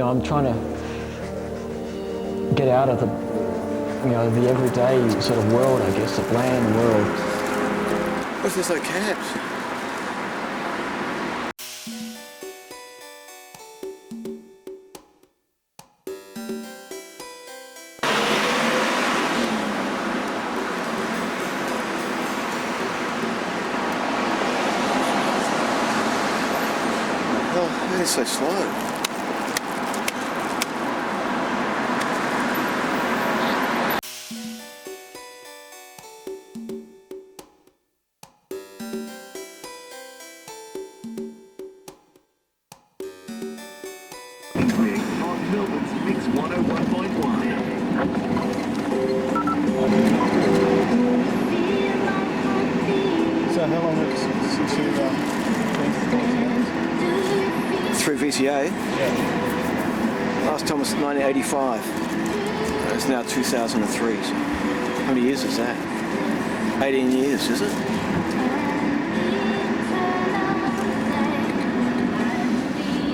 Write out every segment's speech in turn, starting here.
I'm trying to get out of the, the everyday sort of world, I guess, the bland world. What's this like cabs? Why is it so slow? On Melbourne's Mix 101.1. So how long since you Through VCA? Yeah. Last time was 1985. It's now 2003. So how many years is that? 18 years, is it?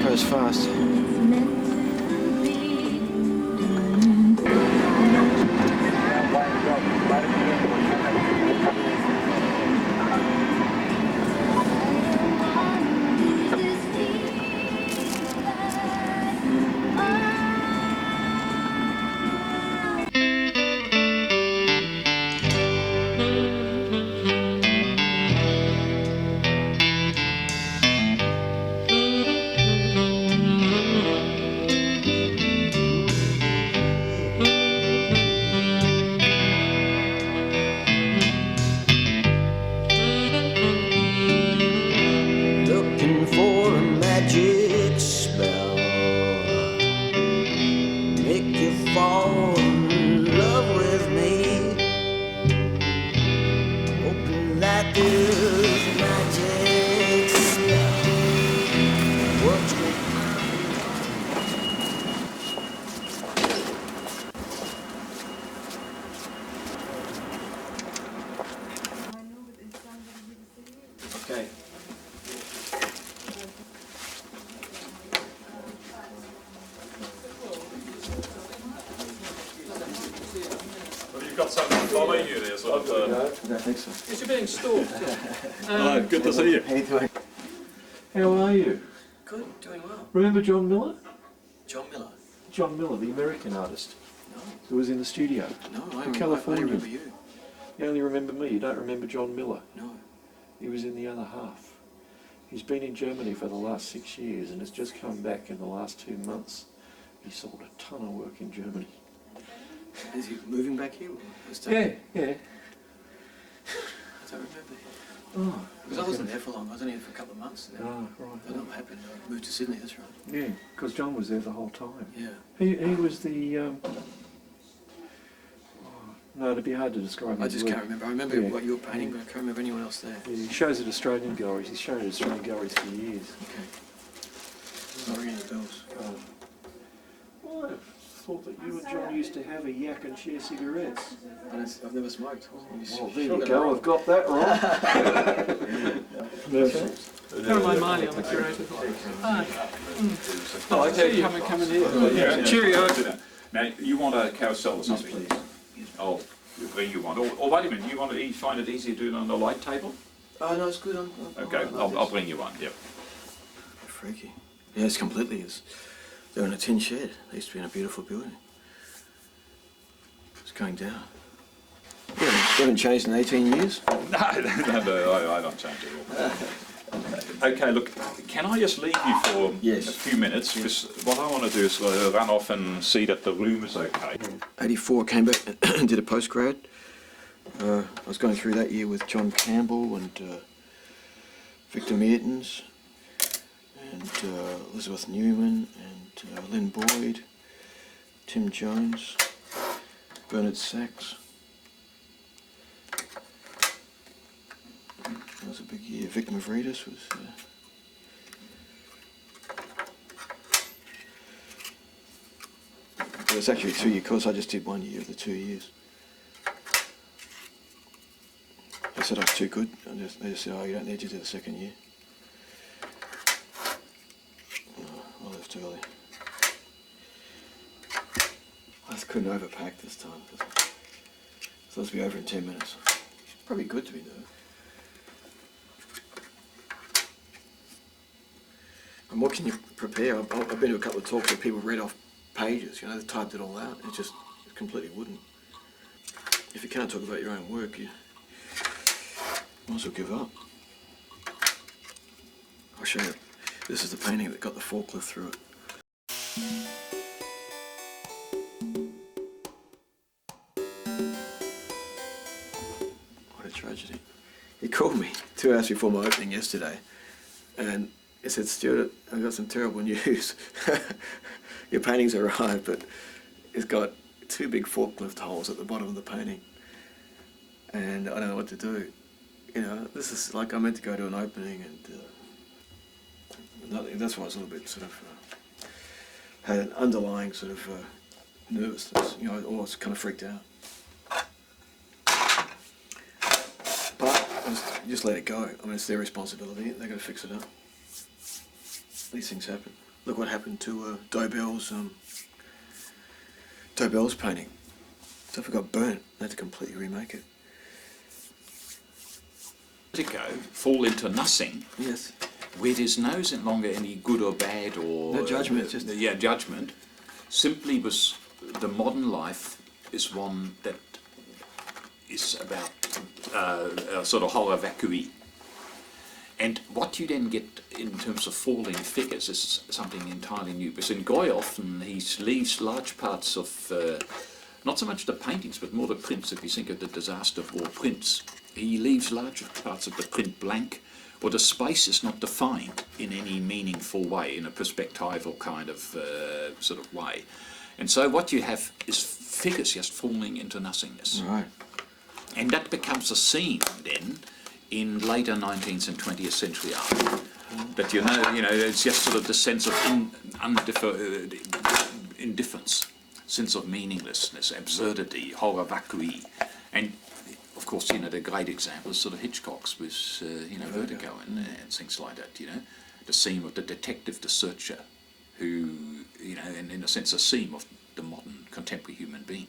Goes fast. Looking for a magic spell, make you fall in love with me. Hoping that this magic spell works with Okay. Well, you've got something following you there, sort of. I don't think so. Because you're being stalked. Hello, good to see you. How you doing? How are you? Good, doing well. Remember John Miller? John Miller? John Miller, the American artist No, who was in the studio. no, The I Californian. remember you. You only remember me, you don't remember John Miller. No. He was in the other half. He's been in Germany for the last 6 years and has just come back in the last 2 months. He sold a ton of work in Germany. Is he moving back here? Yeah. I don't remember him. Oh, Because I wasn't there for long. I was only there for a couple of months. And then oh right. I don't know what happened. I moved to Sydney, that's right. Yeah, because John was there the whole time. Yeah. He was the... no, it'd be hard to describe I his just work. can't remember. I remember Yeah. what you were painting, but I can't remember anyone else there. Yeah, he shows at Australian galleries. He's shown at Australian galleries for years. Okay. Not ringing the bells. Well, I thought that you and John used to have a yak and share cigarettes. I've never smoked. Well, there you go. I've got that wrong. How am I, Marley? I'm the curator. Oh, okay. Come in here. Yeah. Cheerio. Now, you want a carousel or something? Yes, please. Oh, we'll bring you one. Or wait a minute, you want to find it easier to do it on the light table? Oh, no, it's good. Okay, I'll bring you one, yep. Freaky. Yeah, it's completely. They're in a tin shed. They used to be in a beautiful building. It's going down. Yeah, they haven't changed in 18 years. No, I don't change it all. Okay, look, can I just leave you for Yes. a few minutes? Because what I want to do is run off and see that the room is okay. 84, came back and did a postgrad. I was going through that year with John Campbell and Victor Mertens and Elizabeth Newman and Lynn Boyd, Tim Jones, Bernard Sachs. That was a big year. Vic Mavridis was... It was actually a 2-year course. I just did 1 year of the 2 years. They said I was too good. They just said, oh, you don't need to do the second year. Oh, I left early. I just couldn't overpack this time. It's supposed to be over in 10 minutes. Probably good to be though. And what can you prepare? I've been to a couple of talks where people read off pages, you know, they typed it all out. It completely wouldn't. If you can't talk about your own work, you might as well give up. I'll show you. This is the painting that got the forklift through it. What a tragedy. He called me 2 hours before my opening yesterday and he said, Stewart, I've got some terrible news. Your painting's arrived, but it's got 2 big forklift holes at the bottom of the painting. And I don't know what to do. You know, this is like I meant to go to an opening and that's why I was a little bit sort of, had an underlying sort of nervousness, you know, I was kind of freaked out. But just let it go. I mean, it's their responsibility. They're going to fix it up. These things happen. Look what happened to Dobell's painting. Stuff got burnt. They had to completely remake it. Fall into nothing. Yes. Where there's no longer any good or bad or No judgment, just judgment. Simply was the modern life is one that is about sort of horror vacui. And what you then get in terms of falling figures is something entirely new. Because in Goy often he leaves large parts of, not so much the paintings, but more the prints. If you think of the Disaster of War prints, he leaves large parts of the print blank, or the space is not defined in any meaningful way, in a perspectival kind of sort of way. And so what you have is figures just falling into nothingness. Right. And that becomes a theme then in later 19th and 20th century art. But you know, it's just sort of the sense of indifference, sense of meaninglessness, absurdity, horror vacui. And of course, the great example is sort of Hitchcock's with, Vertigo and things like that, the theme of the detective, the searcher, who, and in a sense, a theme of the modern contemporary human being.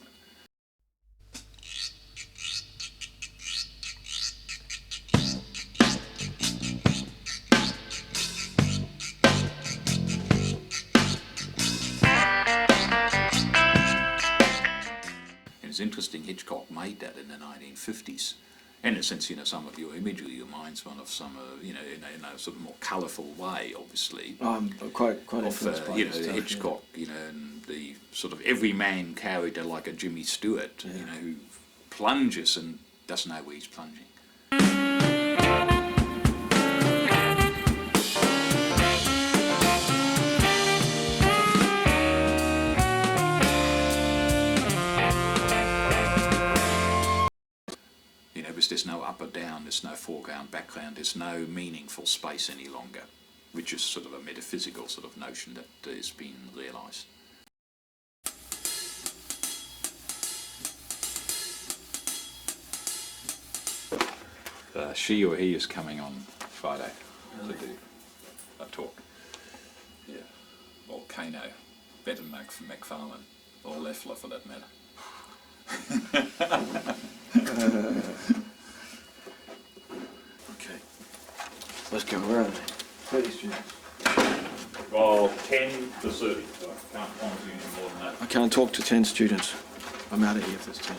It's interesting Hitchcock made that in the 1950s. And in a sense, some of your imagery reminds one of some, in a sort of more colourful way, obviously. Quite of, influenced by this stuff, Hitchcock, and the sort of every man character like a Jimmy Stewart, who plunges and doesn't know where he's plunging. There's no up or down, there's no foreground, background, there's no meaningful space any longer, which is sort of a metaphysical sort of notion that has been realised. She or he is coming on Friday to do a talk. Yeah. Volcano, better than Macfarlane, or Leffler for that matter. Okay. Let's go. Where are they? 30 students. Well, 10 to 30. So I can't promise you any more than that. I can't talk to 10 students. I'm out of here if there's 10.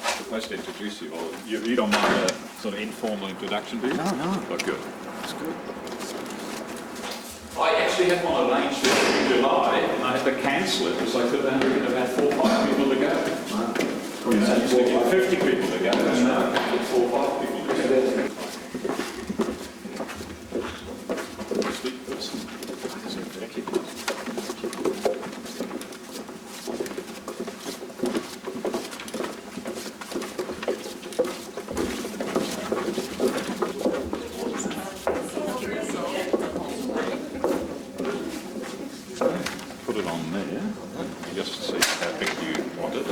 I'm supposed to introduce you, or you don't mind a sort of informal introduction, do you? No. Oh, good. That's good. I actually had one arranged in July, and I had to cancel it because I could have only about 4 or 5 people to go. Wow. I used to get 50 people to go, and now I can get 4 or 5 people to go. Speak person. Put it on there, just to see how big you want it.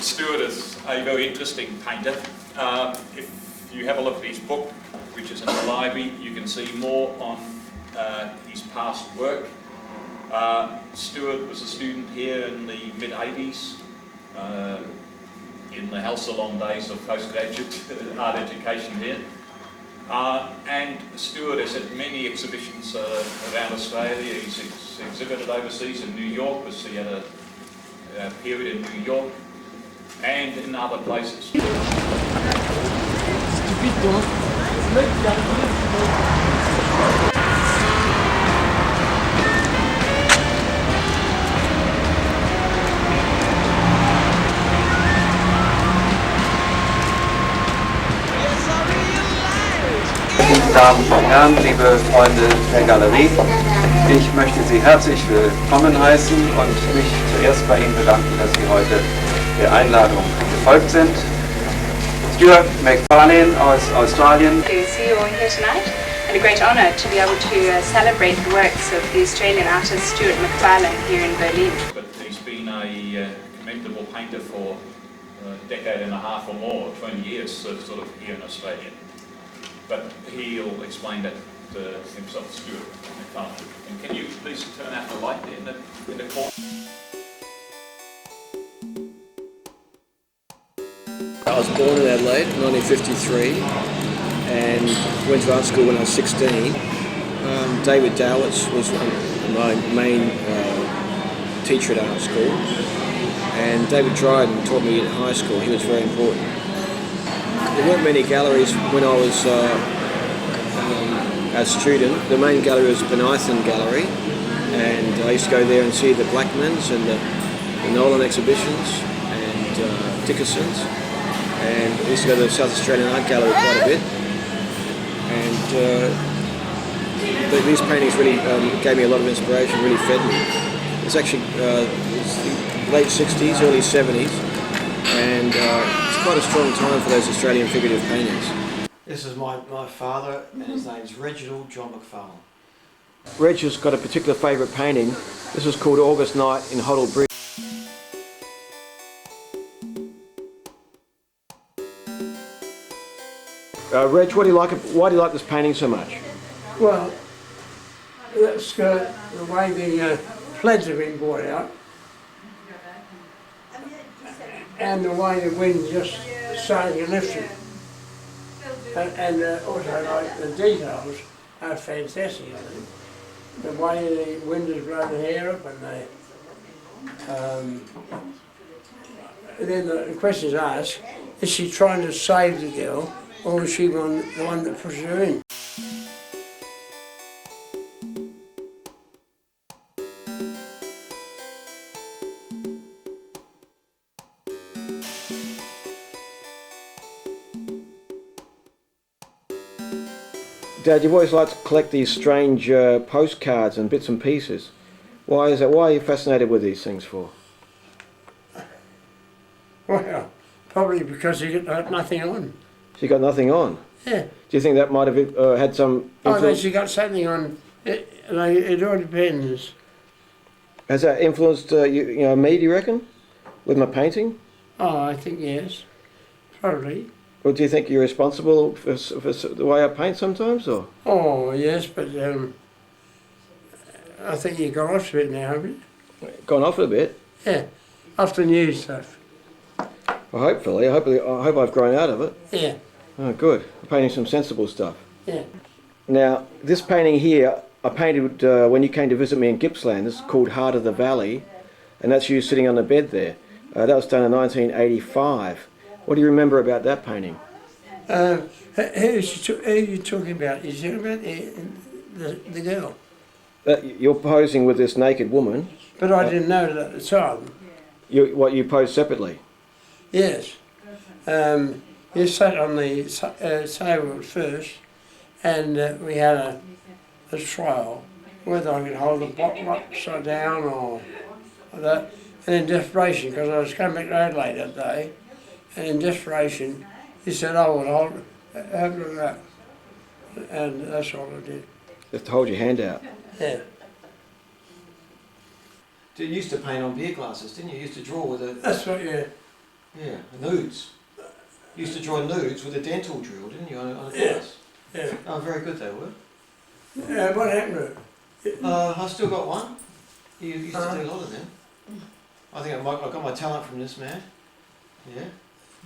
Stewart is a very interesting painter. If you have a look at his book, which is in the library, you can see more on his past work. Stewart was a student here in the mid-80s, in the health salon days of postgraduate art education here. And Stewart has had many exhibitions around Australia. He's exhibited overseas in New York, because he had a period in New York, and in other places. Damen und Herren, liebe Freunde der Galerie, ich möchte Sie herzlich willkommen heißen und mich zuerst bei Ihnen bedanken, dass Sie heute der Einladung gefolgt sind. Stewart Macfarlane aus Australien. To see you all here tonight, and a great honour to be able to celebrate the works of the Australian artist Stewart Macfarlane here in Berlin. But he's been a commendable painter for a decade and a half or more, 20 years, sort of here in Australia. But he'll explain that himself, Stewart Macfarlane. And can you please turn out the light in the corner? I was born in Adelaide, 1953, and went to art school when I was 16. David Dowitz was my main teacher at art school, and David Dryden taught me in high school. He was very important. There weren't many galleries when I was a student. The main gallery was Benithan Gallery, and I used to go there and see the Blackmans and the Nolan exhibitions and Dickerson's. And I used to go to the South Australian Art Gallery quite a bit. And these paintings really gave me a lot of inspiration, really fed me. It's actually it's the late 60s, early 70s, and it's quite a strong time for those Australian figurative paintings. This is my father, and his name's Reginald John Macfarlane. Reg has got a particular favourite painting. This was called August Night in Hoddle Bridge. Reg, why do you like this painting so much? Well, that's the way the plaids have been brought out, and the way the wind just starting to lift it. And also, like, the details are fantastic, I think. The way the wind has blown the hair up, and then the question is asked, is she trying to save the girl, or is she the one that pushes her in? Dad, you've always liked to collect these strange postcards and bits and pieces. Why is that? Why are you fascinated with these things for? Well, probably because he got nothing on. She got nothing on? Yeah. Do you think that might have had some influence? Oh, no, she got something on. It all depends. Has that influenced me, do you reckon? With my painting? Oh, I think yes. Probably. Or do you think you're responsible for the way I paint sometimes, or? Oh, yes, but I think you've gone off a bit now, haven't you? Gone off a bit? Yeah, off the new stuff. Well, hopefully. I hope I've grown out of it. Yeah. Oh, good. I'm painting some sensible stuff. Yeah. Now, this painting here, I painted when you came to visit me in Gippsland. This is called Heart of the Valley, and that's you sitting on the bed there. That was done in 1985. What do you remember about that painting? Who are you talking about? You're talking about the girl? You're posing with this naked woman. But I didn't know it at the time. You posed separately? Yes. You sat on the table at first, and we had a trial whether I could hold the bottle upside down or that. And in desperation, because I was coming back to Adelaide that day, and in desperation, he said, "Oh, well, hold it up," and that's all I did. Just hold your hand out. Yeah. You used to paint on beer glasses, didn't you? You used to draw with a... That's what, yeah. Yeah, nudes. You used to draw nudes with a dental drill, didn't you, on a Yeah. glass? Yeah. Oh, very good they were. What happened to it? I've still got one. You used to do a lot of them. I think I got my talent from this man. Yeah.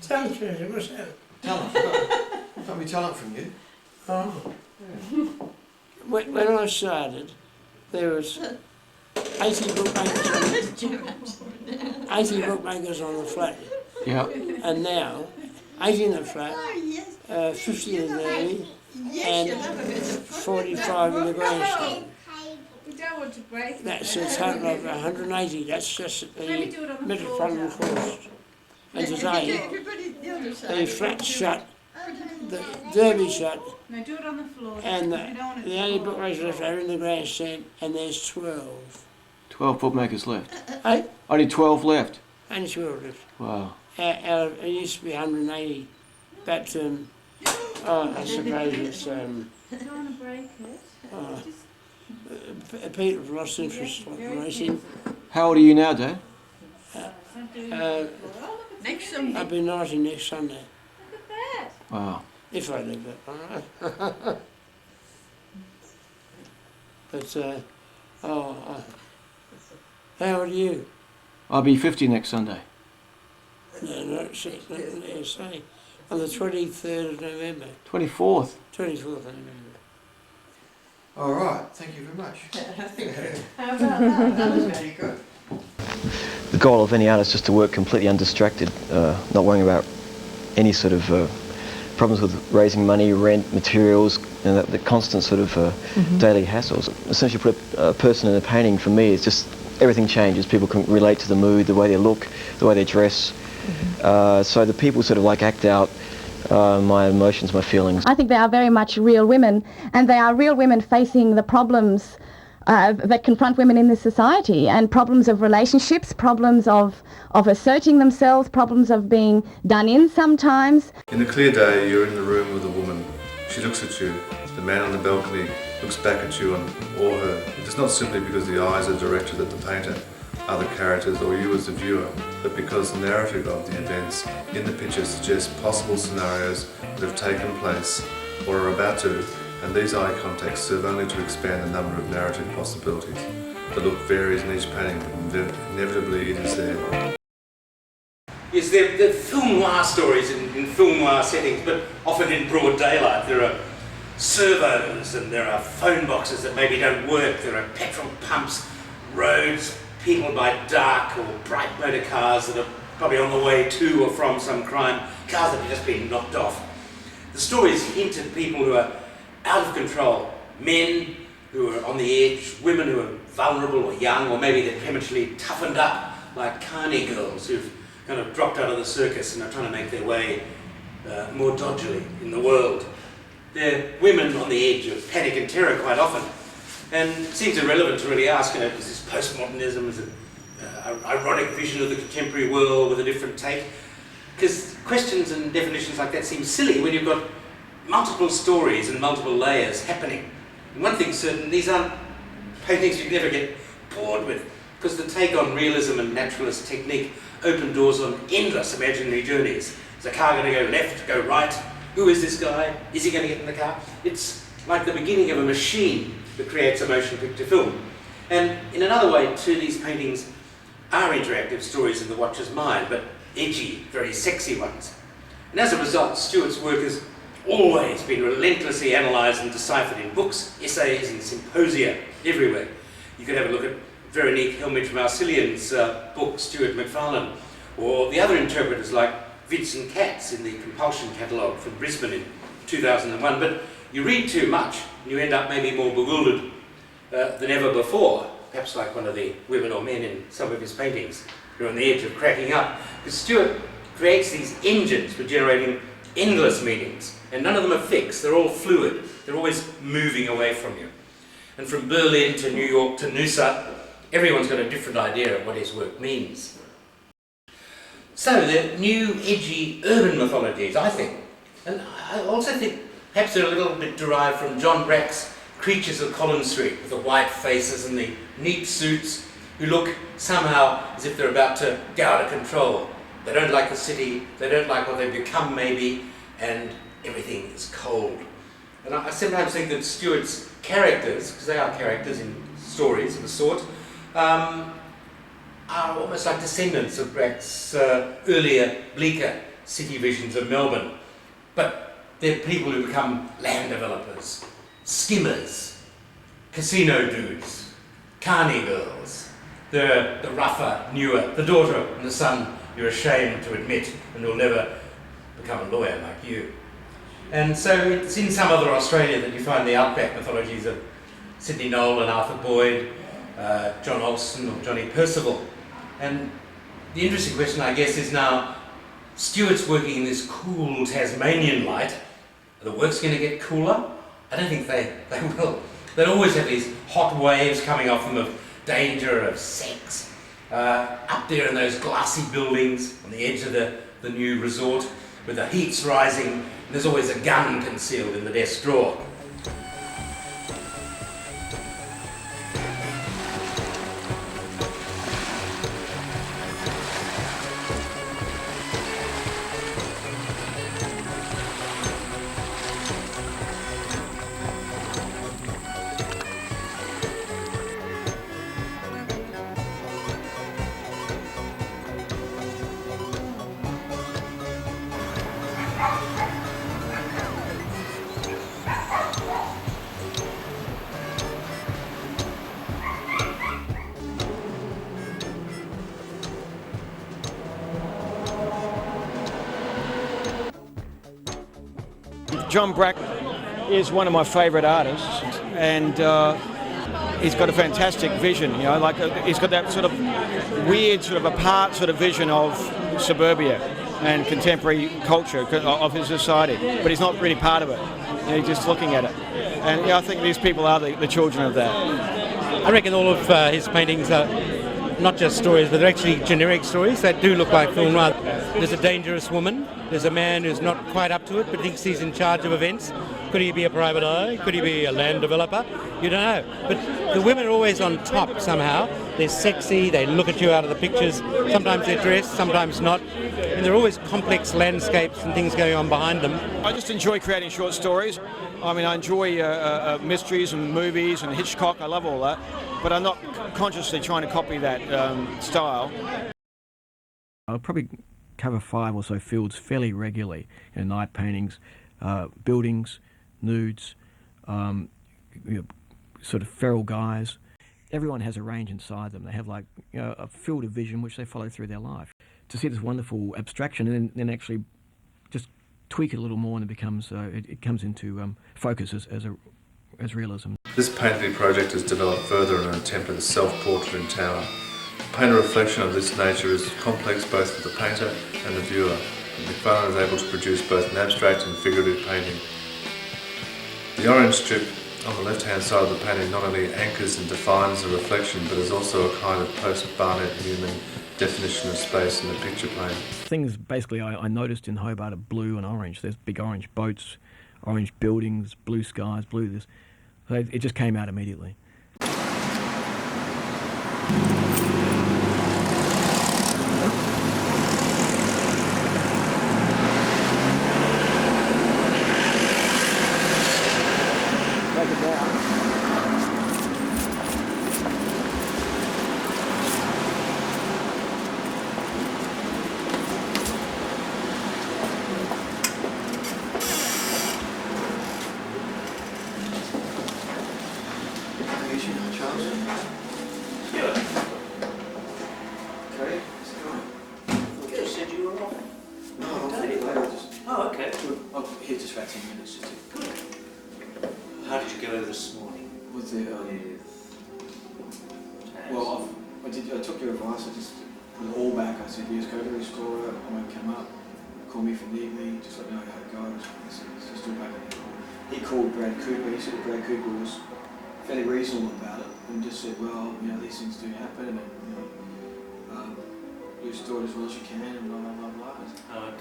Talent, what's that? Talent. I got my talent from you. Oh. Yeah. When I started, there was 80 bookmakers on the flat. Yeah. And now, 80 in the flat, 50 in the Navy, and 45 in the grandstand. We don't want to break. That's a total of 180. That's just at the Metropolitan Course. And today, the flat shut, the derby shut, No, do it on the floor. and We don't want the only bookmakers left are in the grandstand, and there's 12. 12 bookmakers left. Hey? Only 12 left. Only 12 left. Wow. Out of, it used to be 180, but I suppose it's don't want to break it. people have lost interest in racing. How old are you now, Dad? Next Sunday. I'll be 90 next Sunday, Look at that. Wow. if I live it, alright. But, how old are you? I'll be 50 next Sunday. No, not say, on the 23rd of November. 24th. 24th of November. All right. Thank you very much. How about that? That was very good. The goal of any artist is just to work completely undistracted, not worrying about any sort of problems with raising money, rent, materials, and the constant sort of daily hassles. Essentially, put a person in a painting, for me, it's just everything changes. People can relate to the mood, the way they look, the way they dress. So the people sort of like act out my emotions, my feelings. I think they are very much real women, and they are real women facing the problems that confront women in this society, and problems of relationships, problems of asserting themselves, problems of being done in sometimes. In a clear day, you're in the room with a woman. She looks at you. The man on the balcony looks back at you or her. It is not simply because the eyes are directed at the painter, other characters, or you as the viewer, but because the narrative of the events in the picture suggests possible scenarios that have taken place or are about to, and these eye contacts serve only to expand the number of narrative possibilities. The look varies in each painting, but inevitably it is there. Yes, they're film noir stories in film noir settings, but often in broad daylight. There are servos and there are phone boxes that maybe don't work. There are petrol pumps, roads peopled by dark or bright motor cars that are probably on the way to or from some crime, cars that have just been knocked off. The stories hint at people who are out of control, men who are on the edge, women who are vulnerable or young, or maybe they're prematurely toughened up, like carny girls who've kind of dropped out of the circus and are trying to make their way more dodgily in the world. They're women on the edge of panic and terror quite often, and it seems irrelevant to really ask, is this postmodernism, is it an ironic vision of the contemporary world with a different take? Because questions and definitions like that seem silly when you've got multiple stories and multiple layers happening. And one thing's certain, these aren't paintings you'd never get bored with, because the take on realism and naturalist technique open doors on endless imaginary journeys. Is the car going to go left, go right? Who is this guy? Is he going to get in the car? It's like the beginning of a machine that creates a motion picture film. And in another way, too, these paintings are interactive stories in the watcher's mind, but edgy, very sexy ones. And as a result, Stewart's work has always been relentlessly analysed and deciphered in books, essays and symposia everywhere. You could have a look at Veronique Helmich-Marsilian's book, Stewart Macfarlane, or the other interpreters like Vincent Katz in the Compulsion catalogue from Brisbane in 2001. But you read too much, and you end up maybe more bewildered than ever before, perhaps like one of the women or men in some of his paintings who are on the edge of cracking up. Because Stewart creates these engines for generating endless meanings, and none of them are fixed, they're all fluid, they're always moving away from you. And from Berlin to New York to Noosa, everyone's got a different idea of what his work means. So they're new, edgy, urban mythologies, I think. And I also think perhaps they're a little bit derived from John Brack's Creatures of Collins Street, with the white faces and the neat suits, who look somehow as if they're about to go out of control. They don't like the city, they don't like what they've become maybe, and everything is cold. And I sometimes think that Stewart's characters, because they are characters in stories of a sort, are almost like descendants of Brack's earlier, bleaker city visions of Melbourne. But they're people who become land developers, skimmers, casino dudes, carny girls. They're the rougher, newer, the daughter and the son you're ashamed to admit and will never become a lawyer like you. And so it's in some other Australia that you find the outback mythologies of Sydney Noel and Arthur Boyd, John Olsen or Johnny Percival. And the interesting question, I guess, is now, Stewart's working in this cool Tasmanian light. Are the works going to get cooler? I don't think they will. They'll always have these hot waves coming off them of danger, of sex. Up there in those glassy buildings on the edge of the new resort, with the heat's rising, and there's always a gun concealed in the desk drawer. John Brack is one of my favourite artists, and he's got a fantastic vision. You know, like he's got that sort of weird, sort of apart sort of vision of suburbia and contemporary culture of his society, but he's not really part of it. You know, he's just looking at it, and I think these people are the children of that. I reckon all of his paintings are not just stories, but they're actually generic stories that do look like film noir. There's a dangerous woman, there's a man who's not quite up to it but thinks he's in charge of events. Could he be a private eye? Could he be a land developer? You don't know. But the women are always on top somehow. They're sexy, they look at you out of the pictures. Sometimes they're dressed, sometimes not. And there are always complex landscapes and things going on behind them. I just enjoy creating short stories. I mean, I enjoy mysteries and movies and Hitchcock. I love all that. But I'm not consciously trying to copy that style. I'll probably cover 5 or so fields fairly regularly in night paintings, buildings, nudes, sort of feral guys. Everyone has a range inside them. They have like a field of vision which they follow through their life. To see this wonderful abstraction and then actually just tweak it a little more, and it becomes it comes into focus as realism. This painting project is developed further in an attempt at a self-portrait in tower. To paint a reflection of this nature is complex both for the painter and the viewer, and Macfarlane is able to produce both an abstract and figurative painting. The orange strip on the left-hand side of the painting not only anchors and defines the reflection, but is also a kind of post-Barnett Newman definition of space in the picture plane. Things basically I noticed in Hobart are blue and orange. There's big orange boats, orange buildings, blue skies, blue this. So it just came out immediately. I took your advice. I just put it all back. I said, yes, go to the restorer. I won't come up. Call me if you need me. Just let me know how it goes. It's just all back. He called Brad Cooper. He said that Brad Cooper was fairly reasonable about it and just said, well, these things do happen, and you restore it as well as you can, and blah blah blah blah. Oh,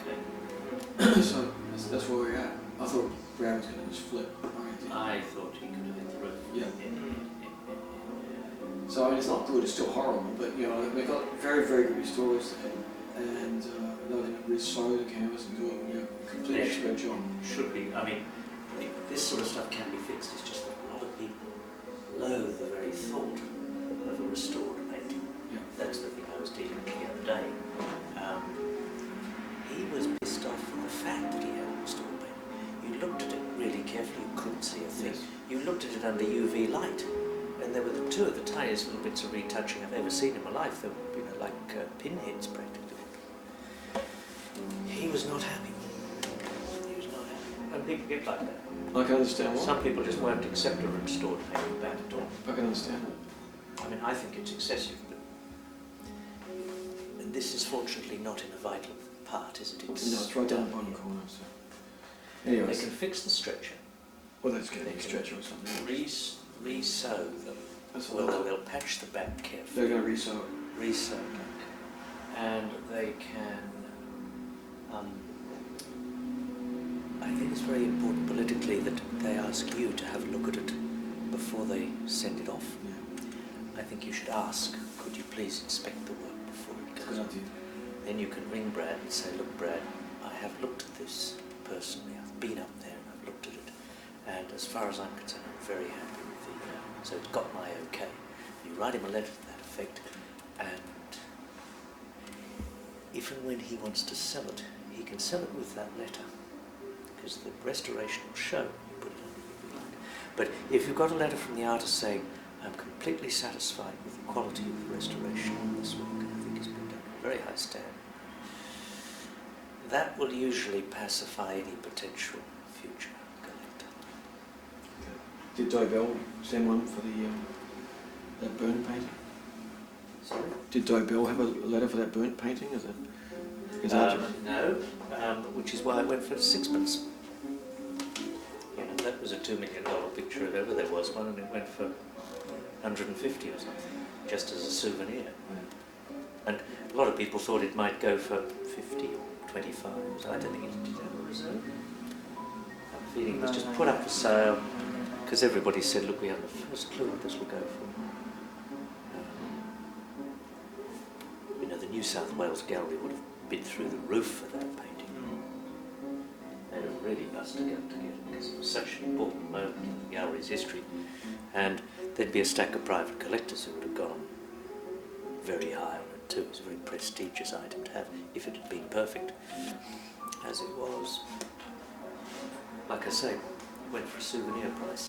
okay. So that's where we're at. I thought Brad was going to just flip. I thought he could have hit the roof. Yeah. So I mean, it's not good. It's still horrible, but we've got very very good stories there, and re-sew the canvas and do a complete shred job? Should be. I mean, this sort of stuff can be fixed. It's just that a lot of people loathe the very thought of a restored painting. Yeah. That's the thing I was dealing with the other day. He was pissed off with the fact that he had a restored painting. You looked at it really carefully, you couldn't see a thing. Yes. You looked at it under UV light, and there were two of the tiniest little bits of retouching I've ever seen in my life. They were, like pinheads practically. He was not happy. He was not happy. And people get like that. I can understand why. Some people just won't accept a restored painting back at all. I can understand that. I mean, I think it's excessive. And this is fortunately not in a vital part, is it? No, it's right down the bottom corner. So. Anyways. They can fix the stretcher. Well, that's getting a stretcher or something. Re-sew them. That's well, they'll patch the back carefully. They're going to re-sew it. Re-sew it. And they can... I think it's very important politically that they ask you to have a look at it before they send it off. Yeah. I think you should ask, could you please inspect the work before it goes off? Then you can ring Brad and say, look Brad, I have looked at this personally, I've been up there and I've looked at it, and as far as I'm concerned, I'm very happy with the, so it's got my okay. You write him a letter to that effect, and if and when he wants to sell it, he can sell it with that letter, because the restoration will show you put it under UV light. But if you've got a letter from the artist saying, I'm completely satisfied with the quality of the restoration of this work, and I think it's been done to a very high standard, that will usually pacify any potential future collector. Did Dobell send one for the that burnt painting? Sorry? Did Dobell have a letter for that burnt painting? No, which is why I went for sixpence. You know, that was a $2 million picture if ever there was one, and it went for 150 or something, just as a souvenir. And a lot of people thought it might go for 50 or 25, so I don't think it did have a reserve. I'm feeling it was just put up for sale, because everybody said, look, we have the first clue what this will go for. You know, the New South Wales Gallery would have bid through the roof for that painting. They'd have really busted up to get it, because it was such an important moment in the gallery's history. And there'd be a stack of private collectors who would have gone very high on it too. It was a very prestigious item to have, if it had been perfect, as it was. Like I say, it went for a souvenir price.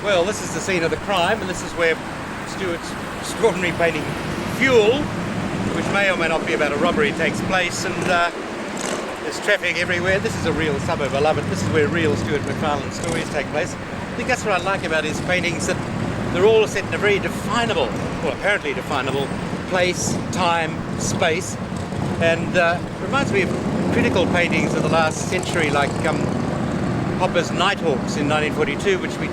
Well, this is the scene of the crime, and this is where Stewart's extraordinary painting Fuel, which may or may not be about a robbery, takes place, and there's traffic everywhere. This is a real suburb, I love it. This is where real Stewart Macfarlane stories take place. I think that's what I like about his paintings, that they're all set in a very definable, well, apparently definable place, time, space, and reminds me of critical paintings of the last century, like Hopper's Nighthawks in 1942, which we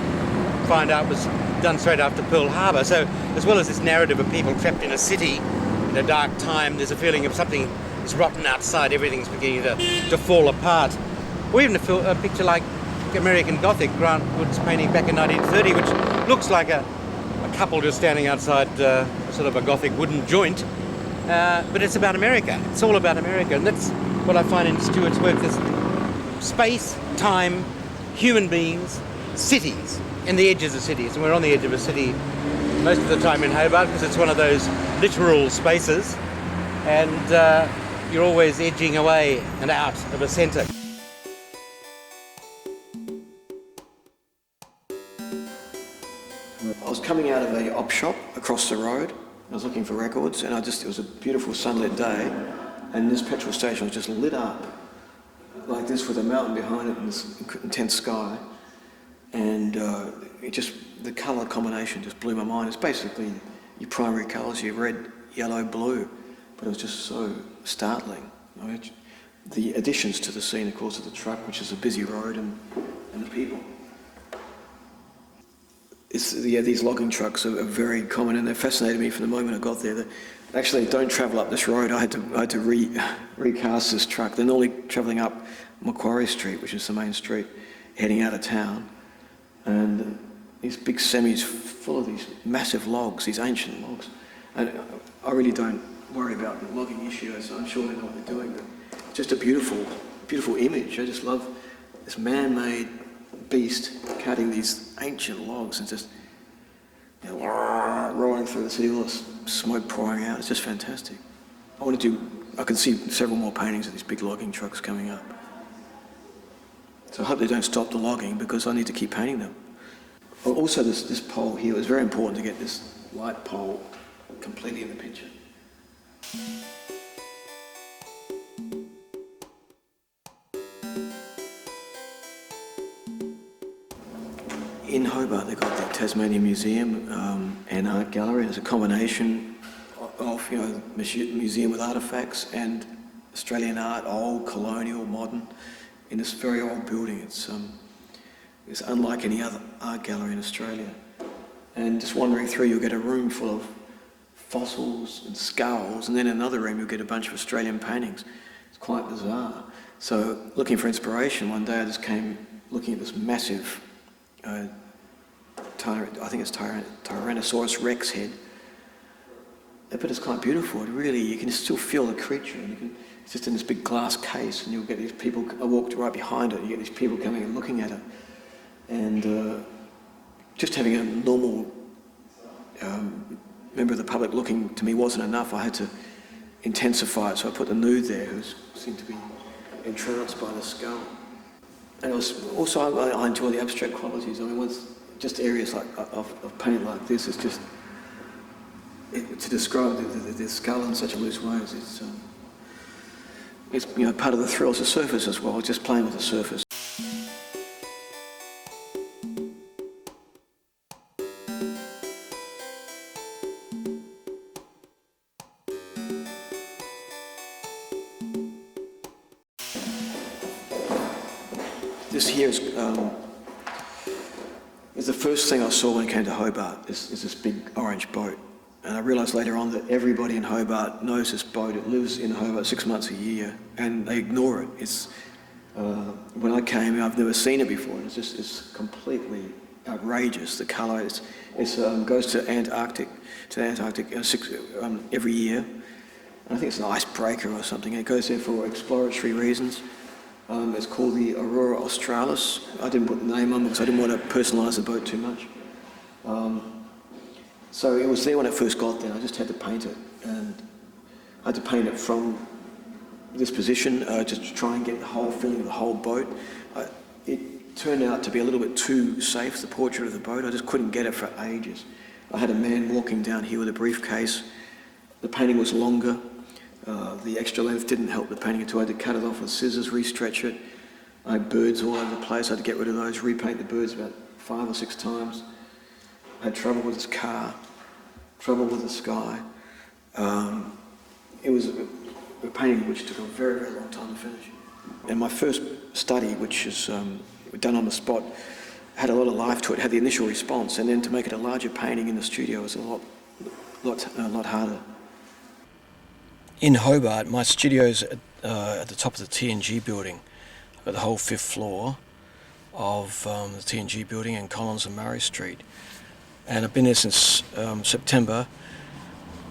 find out was done straight after Pearl Harbor. So as well as this narrative of people trapped in a city in a dark time, there's a feeling of something is rotten outside, everything's beginning to fall apart. Or even a picture like American Gothic, Grant Wood's painting back in 1930, which looks like a couple just standing outside sort of a Gothic wooden joint, but it's about America. It's all about America, and that's what I find in Stewart's work. There's space, time, human beings, cities, and the edges of cities. And we're on the edge of a city most of the time in Hobart because it's one of those literal spaces, and you're always edging away and out of a centre. I was coming out of a op shop across the road. I was looking for records, and it was a beautiful sunlit day, and this petrol station was just lit up like this with a mountain behind it and this intense sky. And the colour combination just blew my mind. It's basically your primary colours, your red, yellow, blue, but it was just so startling. The additions to the scene, of course, of the truck, which is a busy road, and the people. These logging trucks are very common, and they fascinated me from the moment I got there. Actually, don't travel up this road. I had to recast this truck. They're normally travelling up Macquarie Street, which is the main street, heading out of town. And these big semis full of these massive logs, these ancient logs. And I really don't worry about the logging issue, as I'm sure they know what they're doing, but it's just a beautiful, beautiful image. I just love this man-made beast cutting these ancient logs and just roaring through the city, all this smoke pouring out. It's just fantastic. I can see several more paintings of these big logging trucks coming up. So I hope they don't stop the logging, because I need to keep painting them. Also, this pole here, it was very important to get this light pole completely in the picture. In Hobart, they've got the Tasmanian Museum and Art Gallery. There's a combination of museum with artefacts and Australian art, old, colonial, modern, in this very old building. It's unlike any other art gallery in Australia. And just wandering through, you'll get a room full of fossils and skulls, and then in another room you'll get a bunch of Australian paintings. It's quite bizarre. So, looking for inspiration, one day I just came looking at this massive I think it's Tyrannosaurus Rex head. But it's quite beautiful. You can still feel the creature. And it's just in this big glass case, and you'll get these people. I walked right behind it, and you get these people coming and looking at it. And just having a normal member of the public looking to me wasn't enough. I had to intensify it, so I put the nude there, who seemed to be entranced by the skull. And I enjoy the abstract qualities. I mean, once just areas like of paint like this is just to describe the skull in such a loose way. It's part of the thrill. It's the surface as well. Just playing with the surface. This here is the first thing I saw when I came to Hobart, is this big orange boat. And I realised later on that everybody in Hobart knows this boat. It lives in Hobart 6 months a year, and they ignore it. When I came, I've never seen it before. It's completely outrageous. The colour goes to Antarctic every year. And I think it's an icebreaker or something. It goes there for exploratory reasons. It's called the Aurora Australis. I didn't put the name on because I didn't want to personalise the boat too much. So it was there when I first got there. I just had to paint it, and I had to paint it from this position, just to try and get the whole feeling of the whole boat. It turned out to be a little bit too safe, the portrait of the boat. I just couldn't get it for ages. I had a man walking down here with a briefcase. The painting was longer. The extra length didn't help the painting at all. I had to cut it off with scissors, re-stretch it. I had birds all over the place. I had to get rid of those, repaint the birds about 5 or 6 times. I had trouble with his car, trouble with the sky. It was a painting which took a very, very long time to finish. And my first study, which is done on the spot, had a lot of life to it, had the initial response, and then to make it a larger painting in the studio was a lot harder. In Hobart, my studio's at the top of the TNG building. I've got the whole 5th floor of the TNG building in Collins and Murray Street. And I've been there since September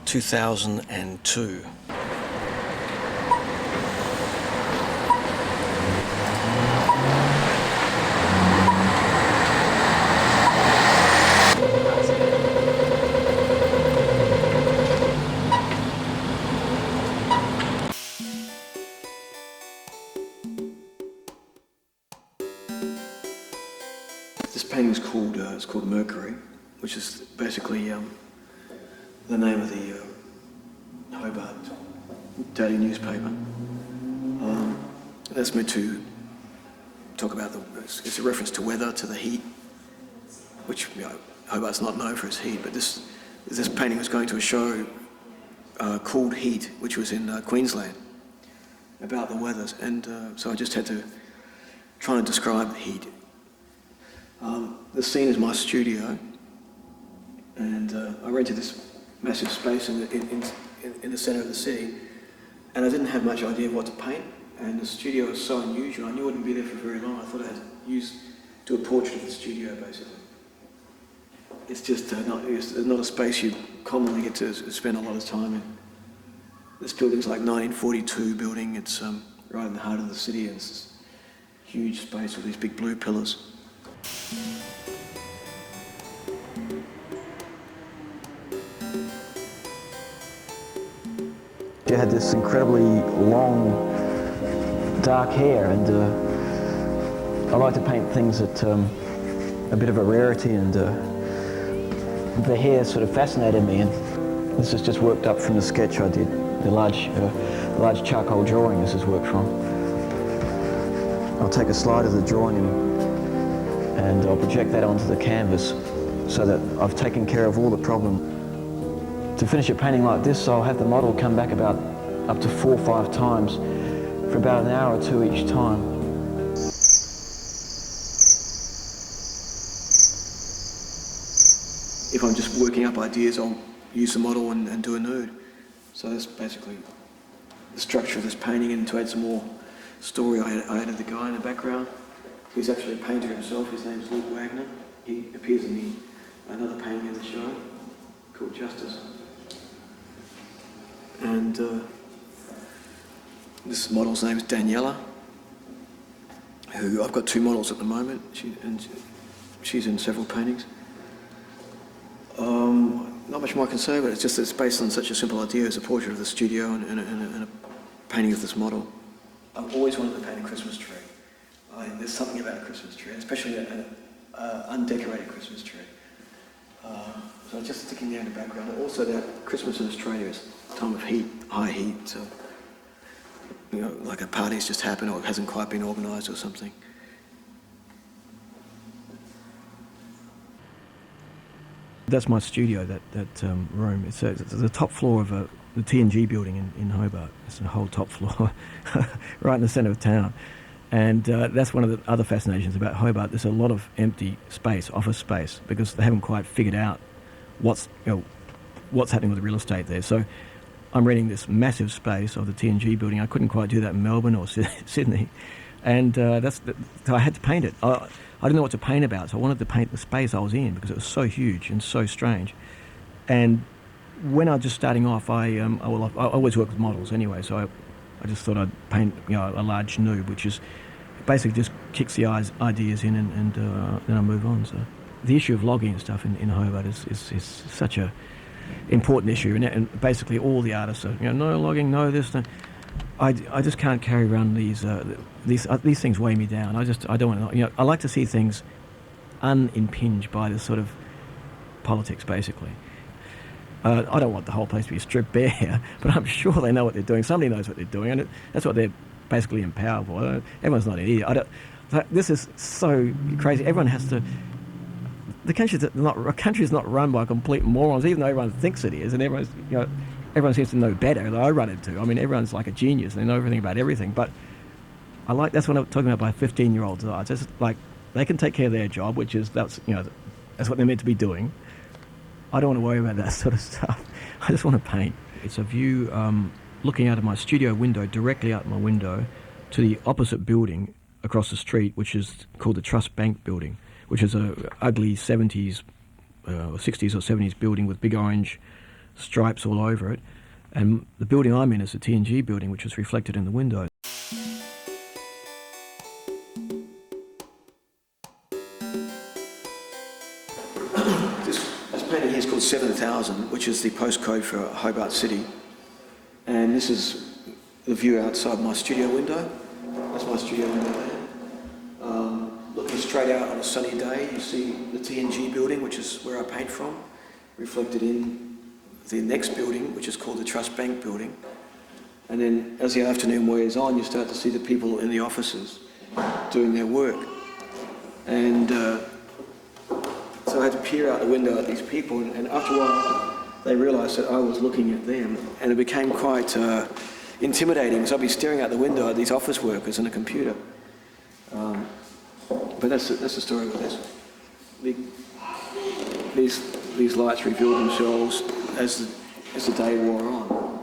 2002. This painting is called Mercury, which is basically the name of the Hobart daily newspaper. That's meant to talk about it's a reference to weather, to the heat, which Hobart's not known for its heat, but this painting was going to a show called Heat, which was in Queensland, about the weathers, and so I just had to try and describe the heat. The scene is my studio, and I rented this massive space in in the centre of the city, and I didn't have much idea of what to paint, and the studio was so unusual. I knew I wouldn't be there for very long. I thought I'd do a portrait of the studio, basically. It's just not a space you commonly get to spend a lot of time in. This building's like 1942 building. It's right in the heart of the city, and it's this huge space with these big blue pillars. She had this incredibly long, dark hair, and I like to paint things at a bit of a rarity, and the hair sort of fascinated me, and this is just worked up from the sketch I did, the large charcoal drawing this is worked from. I'll take a slide of the drawing and I'll project that onto the canvas so that I've taken care of all the problem. To finish a painting like this, I'll have the model come back about up to 4 or 5 times for about an hour or 2 each time. If I'm just working up ideas, I'll use the model and do a nude. So that's basically the structure of this painting, and to add some more story, I added the guy in the background. He's actually a painter himself. His name's Luke Wagner. He appears in another painting in the show called Justice. And this model's name is Daniela, who I've got 2 models at the moment. She's in several paintings. Not much more I can say, but it's just that it's based on such a simple idea as a portrait of the studio and a painting of this model. I've always wanted to paint a Christmas tree. There's something about a Christmas tree, especially an undecorated Christmas tree. So just sticking there in the background. Also that Christmas in Australia is a time of heat, high heat, so like a party's just happened or it hasn't quite been organised or something. That's my studio, that room. It's the top floor of the TNG building in Hobart. It's a whole top floor right in the centre of town. And that's one of the other fascinations about Hobart. There's a lot of empty space, office space, because they haven't quite figured out what's happening with the real estate there. So I'm renting this massive space of the TNG building. I couldn't quite do that in Melbourne or Sydney. And so I had to paint it. I didn't know what to paint about, so I wanted to paint the space I was in because it was so huge and so strange. And when I was just starting off, I always work with models anyway, so I just thought I'd paint a large nude, which is basically just kicks the ideas in and then I move on. So the issue of logging and stuff in Hobart is such a important issue, and basically all the artists are no logging, no this. No. I just can't carry around these things weigh me down. I don't want to. I like to see things unimpinged by this sort of politics, basically. I don't want the whole place to be stripped bare, but I'm sure they know what they're doing. Somebody knows what they're doing, and that's what they're basically in power for. Everyone's not an idiot. This is so crazy. Everyone has to. The country's not run by complete morons, even though everyone thinks it is, and everyone seems to know better. That I run into. I mean, everyone's like a genius. They know everything about everything. But that's what I'm talking about by 15-year-olds. It's just like they can take care of their job, which is that's what they're meant to be doing. I don't want to worry about that sort of stuff. I just want to paint. It's a view looking out of my studio window, directly out my window, to the opposite building across the street, which is called the Trust Bank building, which is a ugly 70s, 60s or 70s building with big orange stripes all over it. And the building I'm in is the TNG building, which is reflected in the window. This painting here is called 7000, which is the postcode for Hobart City. And this is the view outside my studio window. That's my studio window there. Looking straight out on a sunny day, you see the TNG building, which is where I paint from, reflected in the next building, which is called the Trust Bank building. And then as the afternoon wears on, you start to see the people in the offices doing their work. And so I had to peer out the window at these people, and after a while they realised that I was looking at them, and it became quite intimidating, because I'd be staring out the window at these office workers and a computer. But that's the story with this. These lights revealed themselves as the day wore on.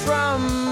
from